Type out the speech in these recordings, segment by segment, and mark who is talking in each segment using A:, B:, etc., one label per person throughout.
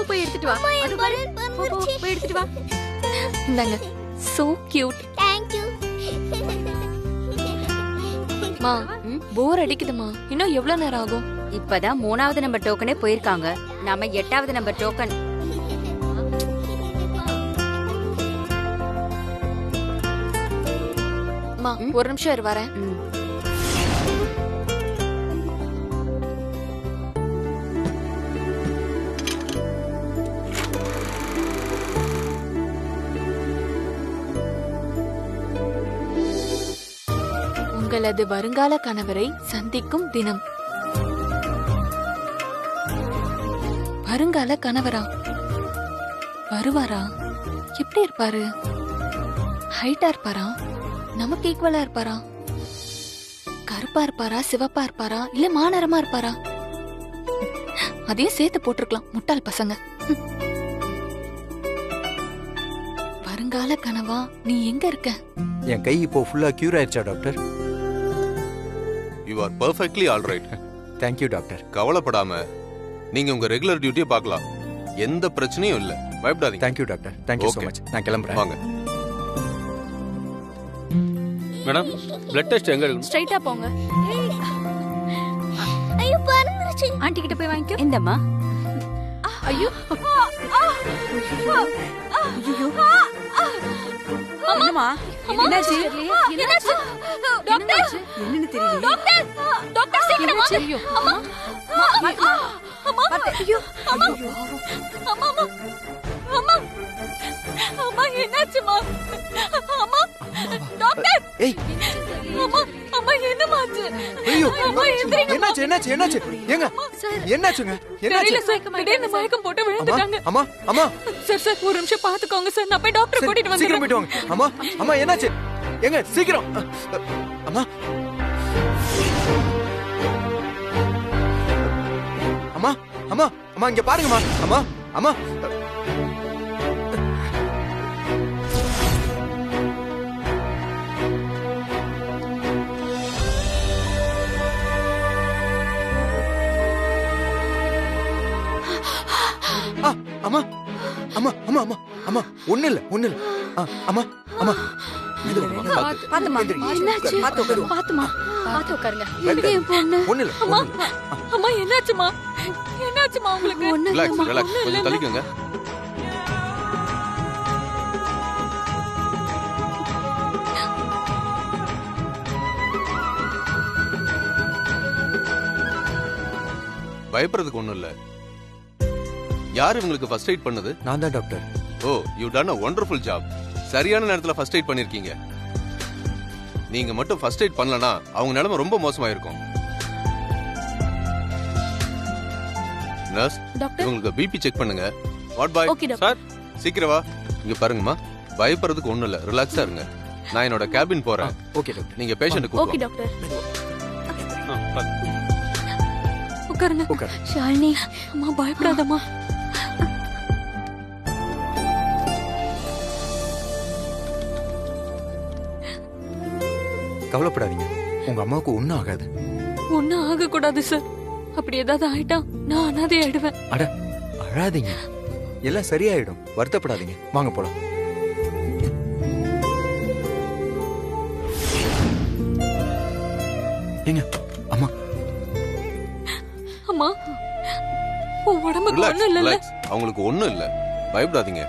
A: போய் எடுத்துட்டு வா. அது பாரு. போய் எடுத்துட்டு வா. இந்தாங்க. So cute.
B: Thank you.
A: மா, போர் அடிக்குதுமா. இன்னும் எவ்வளவு நேரம் ஆகும்?
C: இப்பதான் 3வது நம்பர் டோக்கனே போயிருக்காங்க. நாம 8வது நம்பர் டோக்கன்.
A: மா, ஒரு நிமிஷம் இரு வரேன். உங்களது வருங்கால கணவரை சந்திக்கும் தினம். வருங்கால கணவரா? வருவாரா? எப்படி இருப்பாரு? ஹைட்டா இருப்பாரா? நமக்கு ஈக்குவலா இருப்பாரா? கருப்பா இருப்பாரா? சிவப்பா இருப்பாரா? இல்ல மாநரமா இருப்பாரா? அதையும் சேர்த்து போட்டிருக்கலாம், முட்டாள் பசங்க. வருங்கால கனவா, நீ எங்க இருக்க?
D: என் கை இப்போ ஃபுல்லா கியூர் ஆயிடுச்சா doctor?
E: You are perfectly all right.
D: Thank you doctor.
E: கவலைப்படாம நீங்க உங்க ரெகுலர் டியூட்டியை பார்க்கலாம். எந்த பிரச்சனையும் இல்ல, பயப்படாதீங்க.
D: Thank you doctor. Thank you so
E: Okay.
D: Much. நான் கிளம்புறேன்.
E: வாங்க.
F: மேடம், பிளட் டெஸ்ட் எங்க எடுக்கணும்?
A: ஸ்ட்ரைட்டா போங்க.
B: ஐயோ பறந்துருச்சு.
A: ஆண்டி கிட்ட போய் வாங்கிக்கோ.
C: இந்தம்மா.
A: ஐயோ.
G: என்னம்மா? என்னாச்சு?
A: என்னாச்சு? டாக்டர்,
G: என்னன்னு தெரியல.
A: டாக்டர், டாக்டர் சீக்கிரம் வாங்க. அம்மா, அம்மா, அம்மா, ஐயோ, அம்மா, அம்மா, அம்மா, அம்மா, என்னாச்சுமா? அம்மா, டாக்டர்.
D: ஏய்,
A: அம்மா, அம்மா, என்னமாச்சு?
D: ஐயோ,
A: அம்மா, எந்திரிங்க.
D: என்னாச்சு என்னாச்சு என்னாச்சு? ஏங்க என்னாச்சுங்க? என்னாச்சு?
A: தெரியல சார், திடீர்னு மயக்கம் போட்டு
D: அம்மா
A: விழுந்துட்டாங்க.
D: அம்மா அம்மா
A: சார் ஒரு நிமிஷம் பாத்துக்கோங்க சார், நான் போய் டாக்டர் கூட்டிட்டு
D: சீக்கிரம்
A: வந்துடுறேன்.
D: போயிட்டு வாங்க. அம்மா அம்மா என்னாச்சு? ஏங்க சீக்கிரம். அம்மா அம்மா அம்மா அம்மா இங்க பாருங்கம்மா. அம்மா அம்மா அம்மா அம்மா அம்மா அம்மா அம்மா ஒண்ணு இல்ல அம்மா அம்மா
G: பாத்துமா.
A: என்னாச்சு?
G: பாத்து உட்காரு.
A: பாத்துமா, பாத்து உட்காருங்க.
D: Right.
A: என் பொண்ணு.
D: ஒண்ணு இல்ல
A: அம்மா, அம்மா, என்னாச்சுமா? என்னாச்சுமா உங்களுக்கு?
E: ரிலாக்ஸ் ரிலாக்ஸ், கொஞ்சம் தள்ளிக்கோங்க. பயப்படுறதுக்கு ஒண்ணும் இல்ல. யார் இவங்களுக்கு ஃபர்ஸ்ட் எய்ட் பண்ணது?
D: நான் தான் doctor.
E: Oh, you done a wonderful job. சரியான நேரத்துல ஃபர்ஸ்ட் எய்ட் பண்ணிருக்கீங்க. நீங்க மட்டும் ஃபர்ஸ்ட் எய்ட் பண்ணலனா அவங்க நிலைமை ரொம்ப மோசமாயிருக்கும். Nurse,
A: doctor.
E: இவங்களுக்கு பிபி செக் பண்ணுங்க. What boy.
A: Okay doctor.
E: Sir, சீக்கிரம் வா. இங்க பாருங்கம்மா, பயப்படுறதுக்கு ஒண்ணும் இல்ல, ரிலாக்ஸா இருங்க. நான் என்னோட கேபின் போறேன்.
D: Okay doctor.
E: நீங்க பேஷண்ட்
A: ஓகே
E: கூப்பிடுங்க.
A: டாக்டர்.
F: பாத்து.
A: உட்காருங்க.
D: உட்காரு.
A: ஷாலினி, அம்மா பயப்படாதம்மா.
D: கவலைப்படாதீங்க, உங்க அம்மாவுக்கு ஒண்ணும் ஆகாது.
A: ஒன்னும் ஆக கூடாது சார். அப்படி ஏதாவது ஆயிட்டா நான் அனாதை ஆயிடுவேன்.
D: அட அழாதீங்க, எல்லாம் சரியாயிடும். வருத்தப்படாதீங்க, வாங்க போலாம். ஏங்க அம்மா
A: அம்மா, உன் உடம்புக்கு
E: ரிலாக்ஸ்
A: ஒண்ணும் இல்லல்ல?
E: ரிலாக்ஸ், அவங்களுக்கு ஒண்ணும் இல்ல, பயப்படாதீங்க.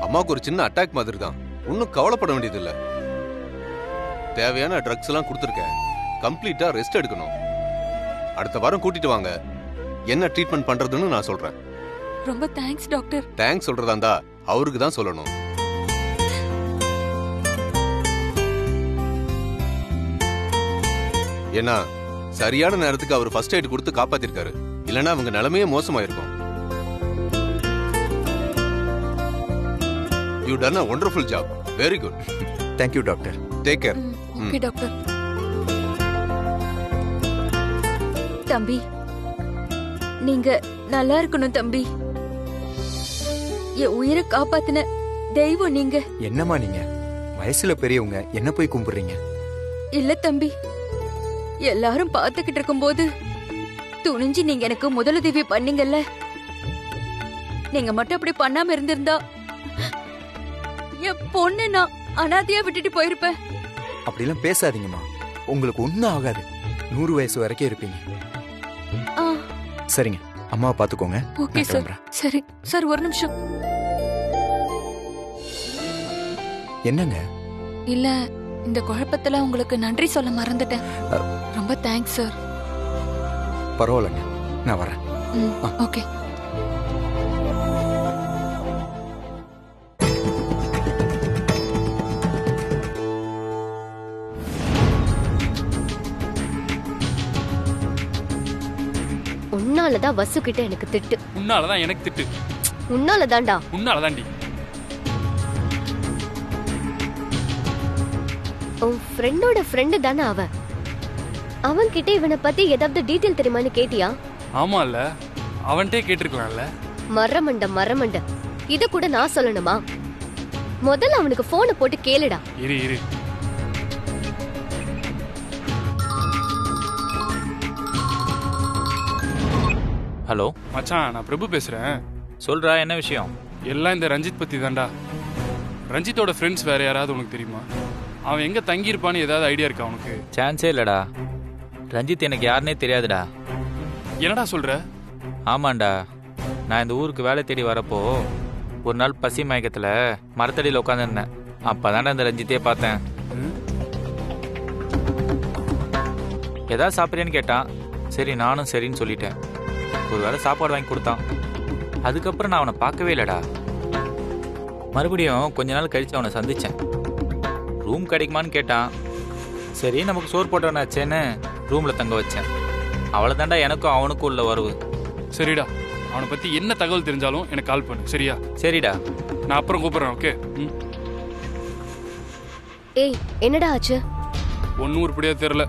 E: அம்மாவுக்கு ஒரு சின்ன அட்டாக் மாதிரி தான், ஒன்னும் கவலைப்பட வேண்டியது இல்ல. தேவையான ட்ரக்ஸ் எல்லாம் கொடுத்துருக்கேன், கம்ப்ளீட்டா ரெஸ்ட் எடுக்கணும். அடுத்த வாரம் கூட்டிட்டு வாங்க, என்ன ட்ரீட்மெண்ட் பண்றதுன்னு நான் சொல்றேன்.
A: ரொம்ப தேங்க்ஸ் டாக்டர்.
E: தேங்க்ஸ் சொல்றதா இருந்தா அவருக்கு தான் சொல்லணும். ஏன்னா சரியான நேரத்துக்கு அவர் ஃபர்ஸ்ட் எய்ட் கொடுத்து காப்பாத்திருக்காரு. இல்லனா அவங்க நிலைமையே மோசமாயிருக்கும். You done a wonderful job. Very good.
D: Thank you doctor.
E: Take care.
A: Okay doctor.
H: தம்பி, நீங்க நல்லா இருக்கணும் தம்பி. என் உயிரை காப்பாத்தின தெய்வம் நீங்க.
D: என்னம்மா நீங்க வயசுல பெரியவங்க, என்ன போய் கும்பிடுறீங்க?
H: இல்ல தம்பி, எல்லாரும் பாத்துக்கிட்டு இருக்கும்போது துணிஞ்சு நீங்க எனக்கு முதலுதவி பண்ணீங்கல்ல, நீங்க மட்டும் அப்படி பண்ணாம இருந்திருந்தா என் பொண்ணு நான் அனாதையா விட்டுட்டு போயிருப்பேன்.
D: அப்படிலாம் பேசாதீங்கம்மா. உங்களுக்கு ஒன்றும் ஆகாது. 100 வயசு வரைக்கும் இருப்பீங்க.
H: ஆ,
D: சரிங்க, அம்மாவை பார்த்துக்கோங்க.
H: ஓகே
D: நான்
H: சார்.
D: கிளம்புறேன்.
H: சரி சார், ஒரு நிமிஷம்.
D: என்னங்க?
A: இல்ல, இந்த குழப்பத்துல உங்களுக்கு நன்றி சொல்ல மறந்துட்டேன். ரொம்ப தேங்க்ஸ் சார்.
D: பரவாயில்லைங்க, நான் வரேன்.
A: ஓகே.
B: உன்னாலதான் வசு கிட்ட எனக்கு திட்டு.
F: உன்னாலதான் எனக்கு திட்டு.
B: உன்னாலதான்டா.
F: உன்னாலதான்டி.
B: உன் ஃப்ரெண்டோட ஃப்ரெண்டு தானே அவன். அவன் கிட்ட இவனை பத்தி ஏதாவது டீடைல் தெரியுமான்னு கேட்டியா?
F: ஆமா இல்ல, அவன்கிட்டே கேட்டிருக்கலாம்ல.
B: மரமண்ட இத கூட நான் சொல்லணுமா? முதல்ல அவனுக்கு போனை போட்டு கேளுடா.
F: இரு இரு.
I: ஹலோ
F: மச்சான், நான் பிரபு பேசுறேன்.
I: சொல்றா, என்ன விஷயம்?
F: எல்லாம் இந்த ரஞ்சித் பத்தி தான்டா. ரஞ்சித்தோட ஃப்ரெண்ட்ஸ் வேற யாராவது உனக்கு தெரியுமா? அவன் எங்க தங்கியிருப்பான்னு ஏதாவது ஐடியா இருக்கா உனக்கு?
I: சான்ஸே இல்லடா. ரஞ்சித் எனக்கு யாருன்னே தெரியாதுடா.
F: என்னடா சொல்ற?
I: ஆமாண்டா, நான் இந்த ஊருக்கு வேலை தேடி வரப்போ ஒரு நாள் பசி மயக்கத்துல மரத்தடியில் உட்காந்துருந்தேன். அப்பதான்டா இந்த ரஞ்சித்தே பார்த்தேன். ஏதாவது சாப்பிட்றேன்னு கேட்டான். சரி, நானும் சரின்னு சொல்லிட்டேன். ஒரு வேளை சாப்பாடு வாங்கி கொடுத்தான். அதுக்கப்புறம் நான் அவனை பார்க்கவே இல்லைடா. மறுபடியும் கொஞ்ச நாள் கழிச்சு அவனை சந்திச்சேன். ரூம் கிடைக்குமான்னு கேட்டான். சரி, நமக்கு சோறு போட்டவனாச்சேன்னு ரூம்ல தங்க வச்சேன். அவ்வளோதாண்டா எனக்கும் அவனுக்கும் உள்ள வரவு.
F: சரிடா, அவனை பத்தி என்ன தகவல் தெரிஞ்சாலும் எனக்கு கால் பண்ணு, சரியா?
I: சரிடா,
F: நான் அப்புறம் கூப்பிடுறேன். ஓகே.
B: ஏய், என்னடா ஆச்சு?
F: ஒன்னும் உருப்படியா தெரியல.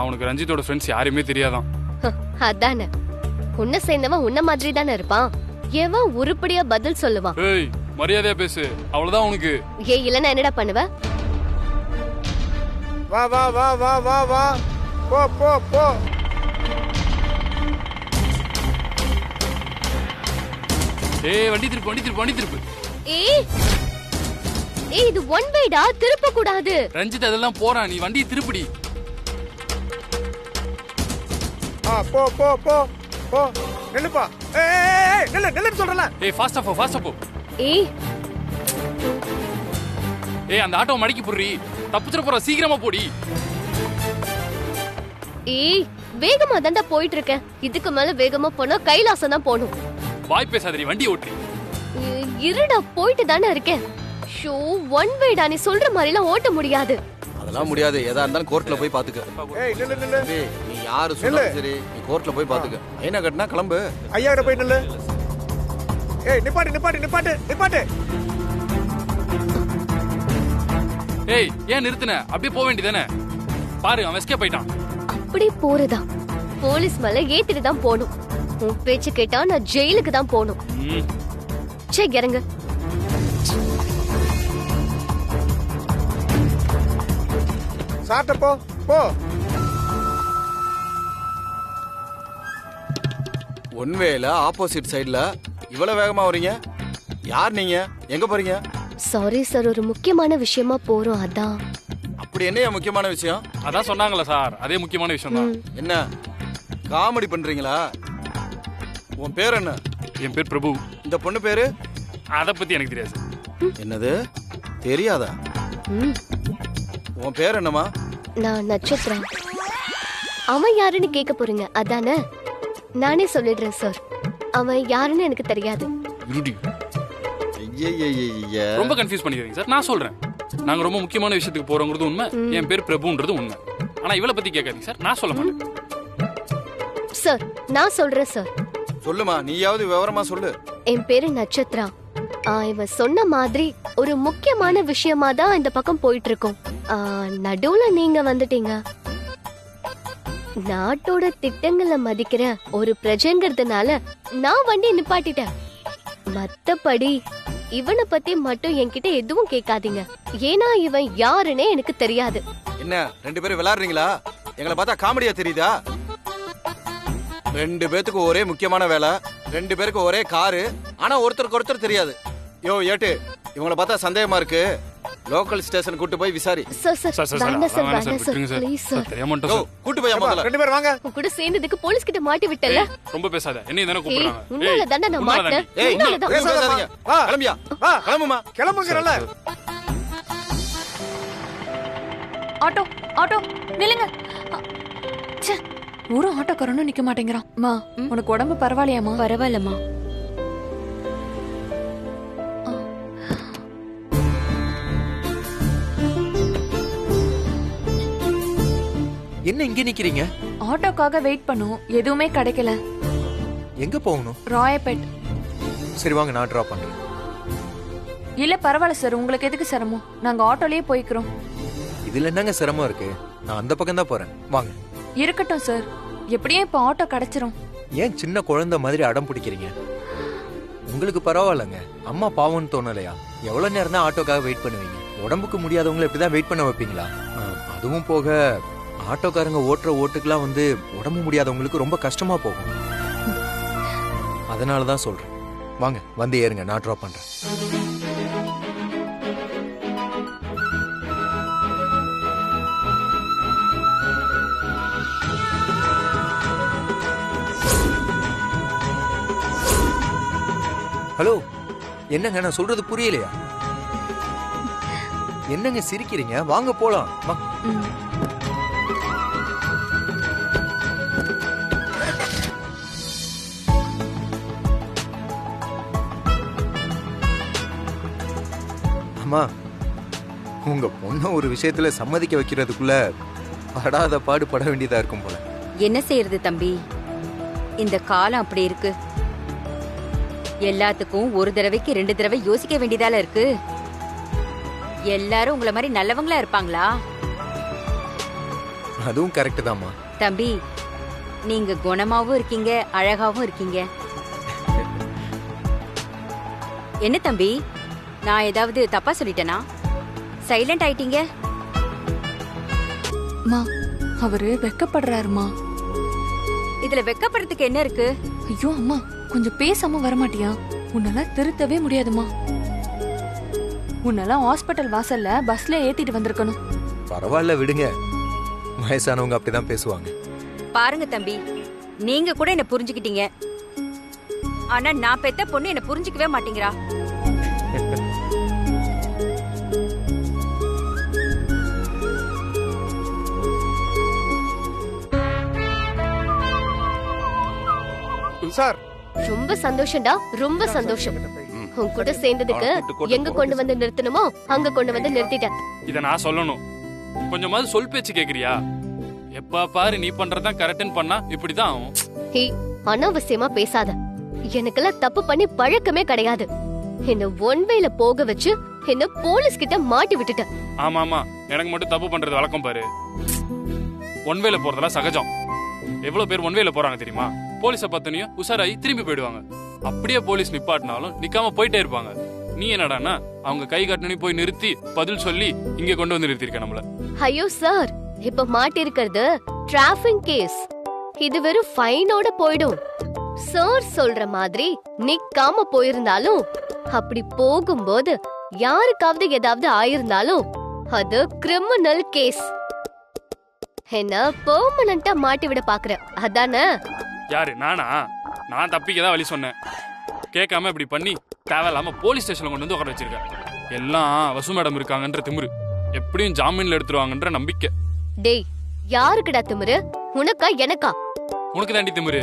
F: அவனுக்கு ரஞ்சித்தோட ஃப்ரெண்ட்ஸ் யாருமே தெரியாதான்.
B: அதானே, உன்னை சேர்ந்தவன் உன்ன மாதிரி தானே இருப்பான். எவன் உருப்படியா பதில் சொல்லுவான்?
F: ஏய், மரியாதையா பேசு, அவ்வளவுதான் உனக்கு.
B: ஏய், இல்லன்னா என்னடா பண்ணுவ?
D: வா வா வா வா வா வா, போ போ போ.
F: ஏய், வண்டி திருப்பு, வண்டி திருப்பு, வண்டி திருப்பு.
B: ஏய் ஏய், இது ஒன் வேடா, திருப்ப கூடாது.
F: ரஞ்சித் அதெல்லாம் போறான், நீ வண்டியை திருப்பிடி.
D: போ போ போ போ. நில்லுப்பா. ஏய், நில்லு நில்லுன்னு சொல்றல.
F: ஏய், ஃபாஸ்டா போ, ஃபாஸ்டா போ.
B: ஏய்
F: ஏய், அந்த ஆட்டோ மடக்கி புடுறி, தப்பிச்சிர போற, சீக்கிரமா போடி.
B: ஏய், வேகமா தான்டா போயிட்டு இருக்கேன். இதுக்கு மேல வேகமா போனா கைலாசம் தான் போகணும்.
F: வாய் பேசாதடி, வண்டி ஓட்டுறி.
B: இருடா, போயிட்டு தானே இருக்கேன். ஷோ, ஒன் வேடா, நீ சொல்ற மாதிரி எல்லாம் ஓட்ட முடியாது.
J: அதெல்லாம் முடியாது. எதா இருந்தாலும் கோர்ட்ல போய் பாத்துக்க.
D: ஏய், நில்லு நில்லு.
J: நீ யாரு சொன்னாலும் சரி, நீ கோர்ட்ல போய் பாத்துக்க. ஐயா கட்டினா கிளம்பு.
D: ஐயா கிட்ட போய் நில்லு. ஏய், நிப்பாட்டு நிப்பாட்டு நிப்பாட்டு நிப்பாட்டு.
F: ஏய், ஏன் நிறுத்தின? அப்படியே போக வேண்டியதானே? பாரு, அவன் எஸ்கேப் ஆயிட்டான்.
B: அப்படி போறதா? போலீஸ் மேல ஏத்திட்டு தான் போகணும். உன் பேச்சு கேட்டா நான் ஜெயிலுக்கு தான் போகணும். சே, இறங்க.
D: சாட்ட போ போ.
J: ஒன்வேல ஆப்போசிட் சைடுல இவ்வளவு வேகமா வரீங்க? யார் நீங்க? எங்க போறீங்க?
B: சாரி சார், ஒரு முக்கியமான விஷயமா போறோம், அதான்.
J: அப்படி என்ன முக்கியமான விஷயம்?
F: அதான் சொன்னாங்களா சார், அதே முக்கியமான விஷயம் தான்.
J: என்ன காமெடி பண்றீங்களா? உன் பேர் என்ன?
F: என் பேர் பிரபு.
J: இந்த பொண்ணு பேரு?
F: அத பத்தி எனக்கு தெரியாது.
J: என்னது தெரியாதா? உன் பேர் என்னமா?
B: நான் நட்சத்திரம். அவன் யாருன்னு கேட்க போறீங்க அதானே? நானே சொல்லிடுறேன் சார், அவன் யாருன்னு எனக்கு தெரியாது.
F: ரொம்ப கன்ஃபியூஸ் பண்ணிக்கிறீங்க சார். நான் சொல்றேன், நாங்க ரொம்ப முக்கியமான விஷயத்துக்கு போறோங்கிறது உண்மை. என் பேர் பிரபுன்றது உண்மை. ஆனா இவளை பத்தி கேட்காதீங்க சார், நான் சொல்ல மாட்டேன்.
B: சார், நான் சொல்றேன் சார்.
J: சொல்லுமா, நீயாவது விவரமா சொல்லு.
B: என் பேரு நட்சத்திரா. இவ சொன்ன மாதிரி ஒரு முக்கியமான விஷயமா தான் இந்த பக்கம் போயிட்டு இருக்கோம். நடுவுல நீங்க வந்துட்டீங்க. நாட்டோட திட்டங்களை மதிக்கிற ஒரு பிரஜைங்கிறதுனால நான் வண்டி நிப்பாட்டிட்டேன். மத்தபடி இவனை பத்தி மட்டும் என்கிட்ட எதுவும் கேட்காதீங்க. ஏன்னா இவன் யாருன்னே எனக்கு தெரியாது.
J: என்ன ரெண்டு பேரும் விளையாடுறீங்களா? எங்களை பார்த்தா காமெடியா தெரியுதா? ரெண்டு பேத்துக்கு ஒரே முக்கியமான வேலை, ரெண்டு பேருக்கு ஒரே காரு. ஆனா ஒருத்தருக்கு ஒருத்தர் தெரியாது. யோ ஏட்டு, இவங்கள பார்த்தா சந்தேகமா இருக்கு. லோக்கல் ஸ்டேஷன் கூட்டு போய் விசாரி.
B: சார் சார்
F: சார் சார்
B: வேண்டாம் சார்
F: வேணாம் சார்
B: வேண்டாம் சார்
F: விட்டுருங்க சார்
B: ப்ளீஸ்
F: சார்
B: சார்.
F: தெரியாம
J: யோ
F: சார்
J: கூட்டு போய் முதல்ல.
D: ரெண்டு பேரும் வாங்க.
B: உன் கூட சேர்ந்ததுக்கு போலீஸ் கிட்ட மாட்டி விட்டல.
F: ரொம்ப பேசாத என்னையும் தானே
B: ஏய்
F: கூப்பிடுறாங்க
B: உன்னால தானே நான்
F: உன்னால
B: மாட்டேன்.
J: ஏய்
B: உன்னால தான்.
J: பேசாதீங்க.
D: வா.
J: கிளம்பியா?
D: வா.
J: கிளம்புமா.
D: கிளம்புங்கறல.
H: ஆட்டோ ஆட்டோ நில்லுங்க. ச்சே, ஒரு ஆட்டோக்காரனும் நிக்க மாட்டேங்கிறான். மா உனக்கு உடம்பு பரவாயில்லையாமா?
C: பரவாயில்லம்மா.
D: என்ன இங்க நிக்கிறீங்க?
H: ஆட்டோக்காக வெயிட் பண்ணும், எதுவுமே கிடைக்கல.
D: எங்க போகணும்?
H: ராயப்பேட்.
D: சரி வாங்க, நான் டிராப் பண்றேன்.
H: இல்ல பரவாயில்ல சார், உங்களுக்கு எதுக்கு சிரமம்? நாங்க ஆட்டோலயே போய்க்கிறோம்.
D: இதுல என்னங்க சிரமம் இருக்கு? நான் அந்த பக்கம் தான் போறேன். வாங்க.
H: இருக்கட்டும் சார், எப்படியும் இப்ப ஆட்டோ கிடைச்சிரும்.
D: ஏன் சின்ன குழந்தை மாதிரி அடம் பிடிக்கிறீங்க? உங்களுக்கு பரவாயில்லங்க. அம்மா பாவம்னு தோணலையா? எவ்வளவு நேரம் தான் ஆட்டோக்காக வெயிட் பண்ணுவீங்க? உடம்புக்கு முடியாதவங்களை இப்படிதான் வெயிட் பண்ண வைப்பீங்களா? அதுவும் போக ஆட்டோக்காரங்க ஓட்டுற ஓட்டுக்கெல்லாம் வந்து உடம்பு முடியாதவங்களுக்கு ரொம்ப கஷ்டமா போகும். அதனாலதான் சொல்றேன். வாங்க வந்து ஏறுங்க, நான் டிராப் பண்றேன். ஹலோ, என்னங்க நான் சொல்றது புரியலையா? என்னங்க சிரிக்கிறீங்க? வாங்க போலாம். வா. அம்மா, உங்க பொண்ண ஒரு விஷயத்துல சம்மதிக்க வைக்கிறதுக்குள்ள படாத பாடு பட வேண்டியதா இருக்கும் போல.
C: என்ன செய்யறது தம்பி, இந்த காலம் அப்படி இருக்கு. எல்லாத்துக்கும் ஒரு தடவைக்கு 2 தடவை யோசிக்க வேண்டியதால இருக்கு. எல்லாரும் உங்களை மாதிரி நல்லவங்களா இருப்பாங்களா?
D: அதுவும் கரெக்ட் தான்மா.
C: தம்பி, நீங்க குணமாவும் இருக்கீங்க, அழகாவும் இருக்கீங்க. என்ன தம்பி, நான் ஏதாவது தப்பா சொல்லிட்டேனா? சைலண்ட் ஆயிட்டீங்க.
H: மா அவரு வெக்கப்படுறாருமா.
C: இதுல வெக்கப்படுறதுக்கு என்ன இருக்கு?
H: ஐயோ அம்மா, கொஞ்சம் பேசாம வரமாட்டியா? உன்னால திருத்தவே முடியாதுமா. உன்னால ஹாஸ்பிட்டல் வாசல்ல பஸ்ல ஏத்திட்டு வந்திருக்கணும்.
D: பரவாயில்ல விடுங்க, வயசானவங்க அப்படிதான் பேசுவாங்க.
C: பாருங்க தம்பி, நீங்க கூட என்ன புரிஞ்சுக்கிட்டீங்க. ஆனா நான் பெத்த பொண்ணு என்ன புரிஞ்சுக்கவே மாட்டேங்கிறா.
D: சார்,
B: ரொம்ப சந்தோஷம்டா, ரொம்ப சந்தோஷம். உன் கூட சேர்ந்ததுக்கு எங்க கொண்டு வந்து நிறுத்தணுமோ அங்க கொண்டு வந்து நிறுத்திட்டேன்.
F: இத நான் சொல்லணும். கொஞ்சமாவது சொல் பேச்சு கேக்குறியா? எப்ப பாரு நீ பண்றதான் கரெக்ட்னு பண்ணா இப்படிதான் ஆகும்.
B: ஹே, அனாவசியமா பேசாத. எனக்கெல்லாம் தப்பு பண்ணி பழக்கமே கிடையாது. என்ன ஒன் வேல போக வச்சு என்ன போலீஸ் கிட்ட மாட்டி விட்டுட்ட.
F: ஆமா ஆமா, எனக்கு மட்டும் தப்பு பண்றது வழக்கம் பாரு. ஒன்வேல போறதெல்லாம் சகஜம். எவ்வளவு பேர் ஒன்வேல போறாங்க தெரியுமா? போலீஸ பார்த்தனையும் உஷாராயி திரும்பி போயிடுவாங்க. அப்படியே போலீஸ் நிப்பாட்டினாலும் நிக்காம போயிட்டே இருப்பாங்க. நீ என்னடான்னா அவங்க கை காட்டினி போய் நிறுத்தி பதில் சொல்லி இங்க கொண்டு வந்து நிறுத்திருக்க நம்மள.
B: ஐயோ சார், இப்ப மாட்டி இருக்கிறது டிராபிக் கேஸ். இது வெறும் ஃபைனோட போயிடும். சார் சொல்ற மாதிரி நிக்காம போயிருந்தாலும், அப்படி போகும்போது யாருக்காவது ஏதாவது ஆயிருந்தாலும் அது கிரிமினல் கேஸ். என்ன பெர்மனண்டா மாட்டி விட பாக்குற அதானே?
F: யாரு நானா? நான் தப்பிக்கதான் வழி சொன்னேன். கேட்காம இப்படி பண்ணி தேவையில்லாம போலீஸ் ஸ்டேஷன்ல கொண்டு வந்து உட்கார வச்சிருக்கேன். எல்லாம் வசு மேடம் இருக்காங்கன்ற திமிரு, எப்படியும் ஜாமீன்ல எடுத்துருவாங்கன்ற நம்பிக்கை.
B: டேய், யாருக்குடா திமிரு? உனக்கா எனக்கா?
F: உனக்கு தாண்டி திமிரு.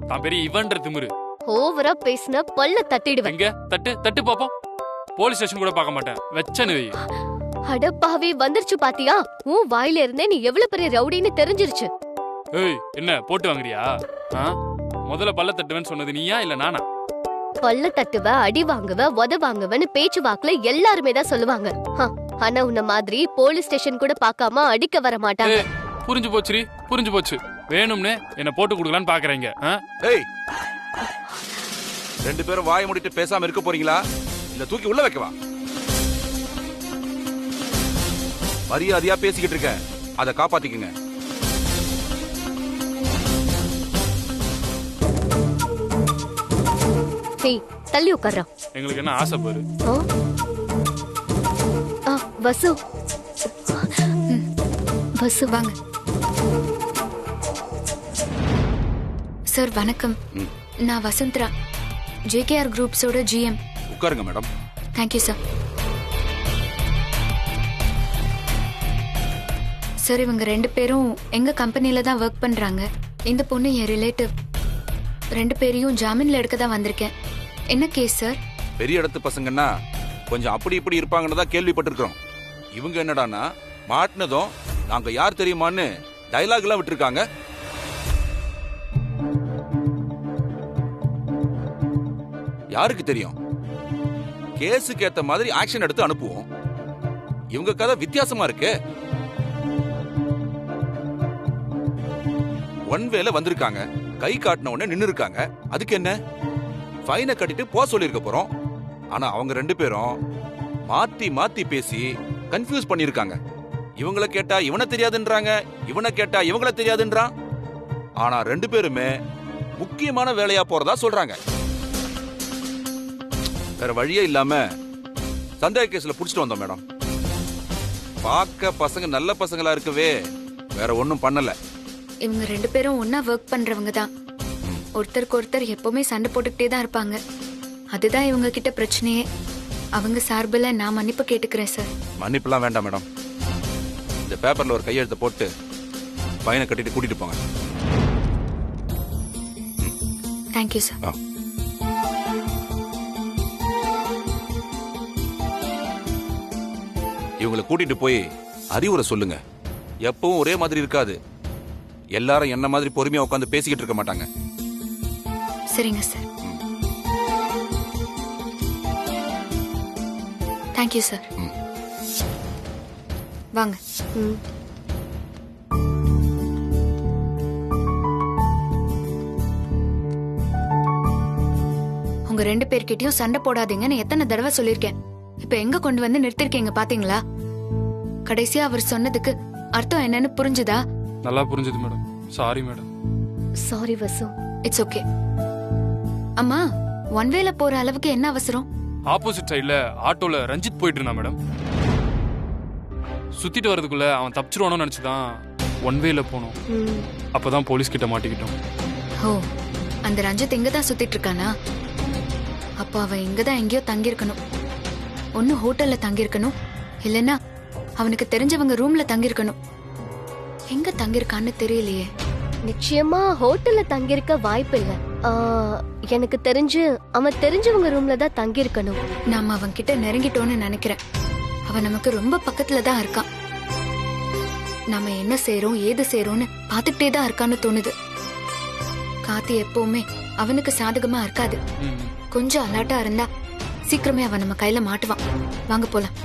F: நான் பெரிய இவன்ற திமிரு.
B: ஓவரா பேசின பல்ல தட்டிடுவேன்.
F: எங்க தட்டு தட்டு பாப்போம். போலீஸ் ஸ்டேஷன் கூட பார்க்க மாட்டேன். வெச்சனு வை.
B: அடப்பாவே, வந்துருச்சு பாத்தியா? உன் வாயில இருந்தே நீ எவ்வளவு பெரிய ரவுடின்னு தெரிஞ்சிருச்சு.
F: ஏய், என்ன போட்டு வாங்குறியா? முதல்ல பல்ல தட்டுவேன்னு சொன்னது நீயா இல்ல நானா?
B: பல்ல தட்டுவ, அடி வாங்குவ, உத வாங்குவன்னு பேச்சு வாக்குல எல்லாருமே தான் சொல்லுவாங்க. ஆனா உன்ன மாதிரி போலீஸ் ஸ்டேஷன் கூட பார்க்காம அடிக்க வர மாட்டாங்க.
F: புரிஞ்சு போச்சுரி, புரிஞ்சு போச்சு. வேணும்னு என்ன போட்டு கொடுக்கலான்னு பாக்குறீங்க.
J: ஏய், 2 பேரும் வாயை மூடிட்டு பேசாம இருக்க போறீங்களா இல்ல தூக்கி உள்ள வைக்கவா? மரியாதையா பேசிக்கிட்டு இருக்க, அதை காப்பாத்திக்கங்க.
B: தள்ளி உட்கார்றான்.
F: எங்களுக்கு என்ன ஆசை பாரு.
B: வசு வசு வாங்க.
H: சார் வணக்கம். நான் வசந்தரா, ஜேகேஆர் குரூப்ஸோட ஜிஎம்.
J: உட்காருங்க மேடம்.
H: Thank you sir. சார் இவங்க 2 பேரும் எங்க கம்பெனில தான் ஒர்க் பண்றாங்க. இந்த பொண்ணு என் ரிலேட்டிவ். 2 பேரையும் ஜாமீன்ல எடுக்க தான் வந்திருக்கேன். என்ன கேஸ் சார்?
K: பெரிய இடத்து பசங்கன்னா கொஞ்சம் அப்படி இப்படி இருப்பாங்கன்னு தான் கேள்விப்பட்டிருக்கிறோம். இவங்க என்னடானா மாட்டினதும் நாங்க யார் தெரியுமான்னு டயலாக் எல்லாம் விட்டுருக்காங்க. யாருக்கு தெரியும்? கேஸுக்கு ஏத்த மாதிரி ஆக்ஷன் எடுத்து அனுப்புவோம். இவங்க கதை வித்தியாசமா இருக்கு. ஒன் வேல வந்திருக்காங்க, கை காட்டின உடனே நின்னு இருக்காங்க. அதுக்கு என்ன? ஃபைனை கட்டிட்டு போக சொல்லிருக்க போறோம். ஆனா அவங்க 2 பேரும் மாத்தி மாத்தி பேசி கன்ஃபியூஸ் பண்ணிருக்காங்க. இவங்கள கேட்டா இவனை தெரியாதுன்றாங்க, இவனை கேட்டா இவங்கள தெரியாதுன்றான். ஆனா 2 பேருமே முக்கியமான வேலையா போறதா சொல்றாங்க. வேற வழியே இல்லாம சந்தேக கேஸ்ல புடிச்சிட்டு வந்தோம் மேடம். பார்க்க பசங்க நல்ல பசங்களா இருக்கவே வேற ஒன்னும் பண்ணல.
H: இவங்க 2 பேரும் ஒன்னா ஒர்க் பண்றவங்க தான். ஒருத்தருக்கு ஒருத்தர் எப்பவுமே சண்டை போட்டுக்கிட்டே தான் இருப்பாங்க. அதுதான் இவங்க கிட்ட பிரச்சனையே. அவங்க சார்பில் நான் மன்னிப்பு கேட்டுக்கிறேன் சார்.
K: மன்னிப்புலாம் வேண்டாம் மேடம். இந்த பேப்பர்ல ஒரு கையெழுத்து போட்டு பையனை கட்டிட்டு கூட்டிட்டு போங்க.
H: Thank you sir.
K: இவங்களை கூட்டிட்டு போய் அறிவுரை சொல்லுங்க. எப்பவும் ஒரே மாதிரி இருக்காது. எல்லாரும் என்ன மாதிரி பொறுமையா உட்காந்து பேசிக்கிட்டு இருக்க மாட்டாங்க.
H: சரிங்க சார். Thank you sir. வாங்க. உங்க 2 பேர்கிட்டயும் சண்டை போடாதீங்கன்னு எத்தனை தடவை சொல்லிருக்கேன். இப்ப எங்க கொண்டு வந்து நிறுத்திருக்கீங்க பாத்தீங்களா? கடைசியா அவர் சொன்னதுக்கு அர்த்தம் என்னன்னு புரிஞ்சுதா?
F: நல்லா புரிஞ்சது madam. Sorry madam.
B: Sorry Vasu.
H: It's okay. அம்மா, ஒன் வேல போற அளவுக்கு என்ன அவசரம்?
F: ஆப்போசிட் சைடுல ஆட்டோல ரஞ்சித் போயிட்டு இருந்தா மேடம். சுத்திட்டு வரதுக்குள்ள அவன் தப்பிச்சிருவானு நினைச்சுதான் ஒன் வேல போனோம். அப்பதான் போலீஸ் கிட்ட மாட்டிக்கிட்டோம்.
H: ஓ, அந்த ரஞ்சித் இங்க தான் சுத்திட்டு இருக்கானா? அப்ப அவன் இங்கதான் எங்கேயோ தங்கியிருக்கணும். ஒன்னு ஹோட்டல்ல தங்கியிருக்கணும், இல்லைன்னா அவனுக்கு தெரிஞ்சவங்க ரூம்ல தங்கியிருக்கணும். எங்க தங்கியிருக்கான்னு தெரியலையே.
B: நிச்சயமா ஹோட்டல்ல தங்கியிருக்க வாய்ப்பு இல்ல. எனக்கு தெரிஞ்சு அவன் தெரிஞ்சவங்க ரூம்ல தான் தங்கியிருக்கணும்.
H: நாம அவன் கிட்ட நெருங்கிட்டோன்னு நினைக்கிறேன். அவன் நமக்கு ரொம்ப பக்கத்துல தான் இருக்கான். நாம என்ன செய்யறோம் ஏது செய்யறோம்னு பாத்துக்கிட்டே தான் இருக்கான்னு தோணுது. காத்து எப்பவுமே அவனுக்கு சாதகமா இருக்காது. கொஞ்சம் அலர்ட்டா இருந்தா சீக்கிரமே அவன் நம்ம கையில மாட்டுவான். வாங்க போலாம்.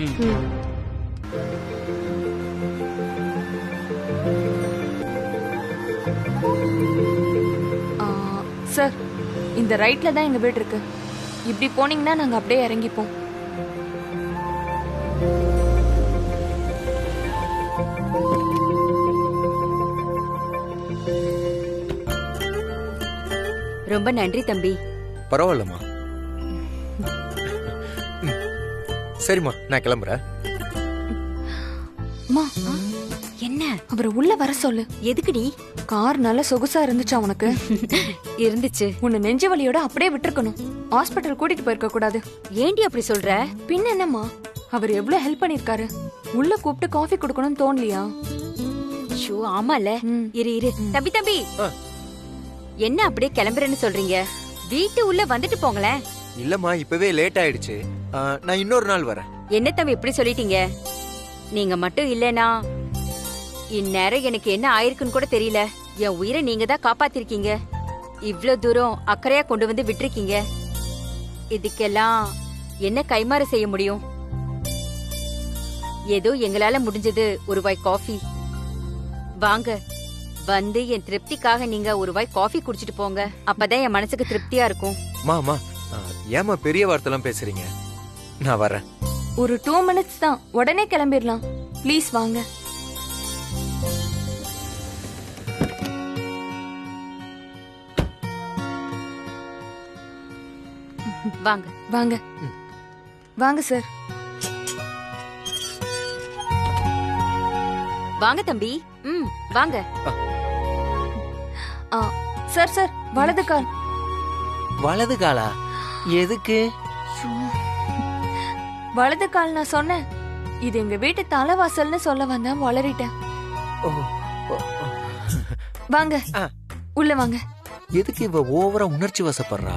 A: சார், இந்த ரைட்ல தான் எங்க வீடு இருக்கு. இப்படி போனீங்கன்னா நாங்க அப்படியே இறங்கிப்போம்.
C: ரொம்ப நன்றி தம்பி.
D: பரவாயில்லம்மா. சரிம்மா, நான் கிளம்புறேன்.
H: என்ன?
A: அவரை உள்ள வர சொல்லு.
C: எதுக்குடி?
A: கார் நல்ல சொகுசா இருந்துச்சா உனக்கு?
C: இருந்துச்சு.
A: உன்னை நெஞ்ச வலியோட அப்படியே விட்டுருக்கணும். ஹாஸ்பிட்டல் கூட்டிட்டு போயிருக்க கூடாது.
C: ஏண்டி அப்படி சொல்ற?
A: பின்ன என்னம்மா, அவர் எவ்வளவு ஹெல்ப் பண்ணிருக்காரு. உள்ள கூப்பிட்டு காஃபி குடுக்கணும்னு தோணலையா?
C: ஷோ, ஆமால. இரு இரு தம்பி. தம்பி என்ன அப்படியே கிளம்புறேன்னு சொல்றீங்க? வீட்டு உள்ள வந்துட்டு போங்களேன்.
D: இல்லம்மா, இப்பவே லேட் ஆயிடுச்சு. நான் இன்னொரு நாள் வரேன்.
C: என்ன தம்பி இப்படி சொல்லிட்டீங்க? நீங்க மட்டும் இல்லனா இந்நேரம் எனக்கு என்ன ஆயிருக்குன்னு கூட தெரியல. என் உயிரை நீங்க தான் காப்பாத்திருக்கீங்க. இவ்ளோ தூரம் அக்கறையா கொண்டு வந்து விட்டுருக்கீங்க. இதுக்கெல்லாம் என்ன கைமாறு செய்ய முடியும்? ஏதோ எங்களால முடிஞ்சது ஒரு வாய் காஃபி. வாங்க, வந்து என் திருப்திக்காக நீங்க ஒரு வாய் காஃபி குடிச்சிட்டு போங்க. அப்பதான் என் மனசுக்கு திருப்தியா இருக்கும்.
D: மாமா, ஏமா பெரிய வார்த்தைலாம் பேசுறீங்க? நான் வரேன்.
A: ஒரு 2 minutes தான், உடனே கிளம்பிடலாம். ப்ளீஸ் வாங்க.
C: வாங்க
A: வாங்க வாங்க சார்.
C: வாங்க தம்பி. வாங்க.
A: சார் சார் வலது கால்.
D: வலது காலா? எதுக்கு?
A: வலது கால் நான் சொன்னேன். இது எங்க வீட்டு தலைவாசல்னு சொல்ல வந்தேன், வளரிட்டேன். வாங்க உள்ள வாங்க.
D: எதுக்கு இவ ஓவரா உணர்ச்சி வசப்படுறா?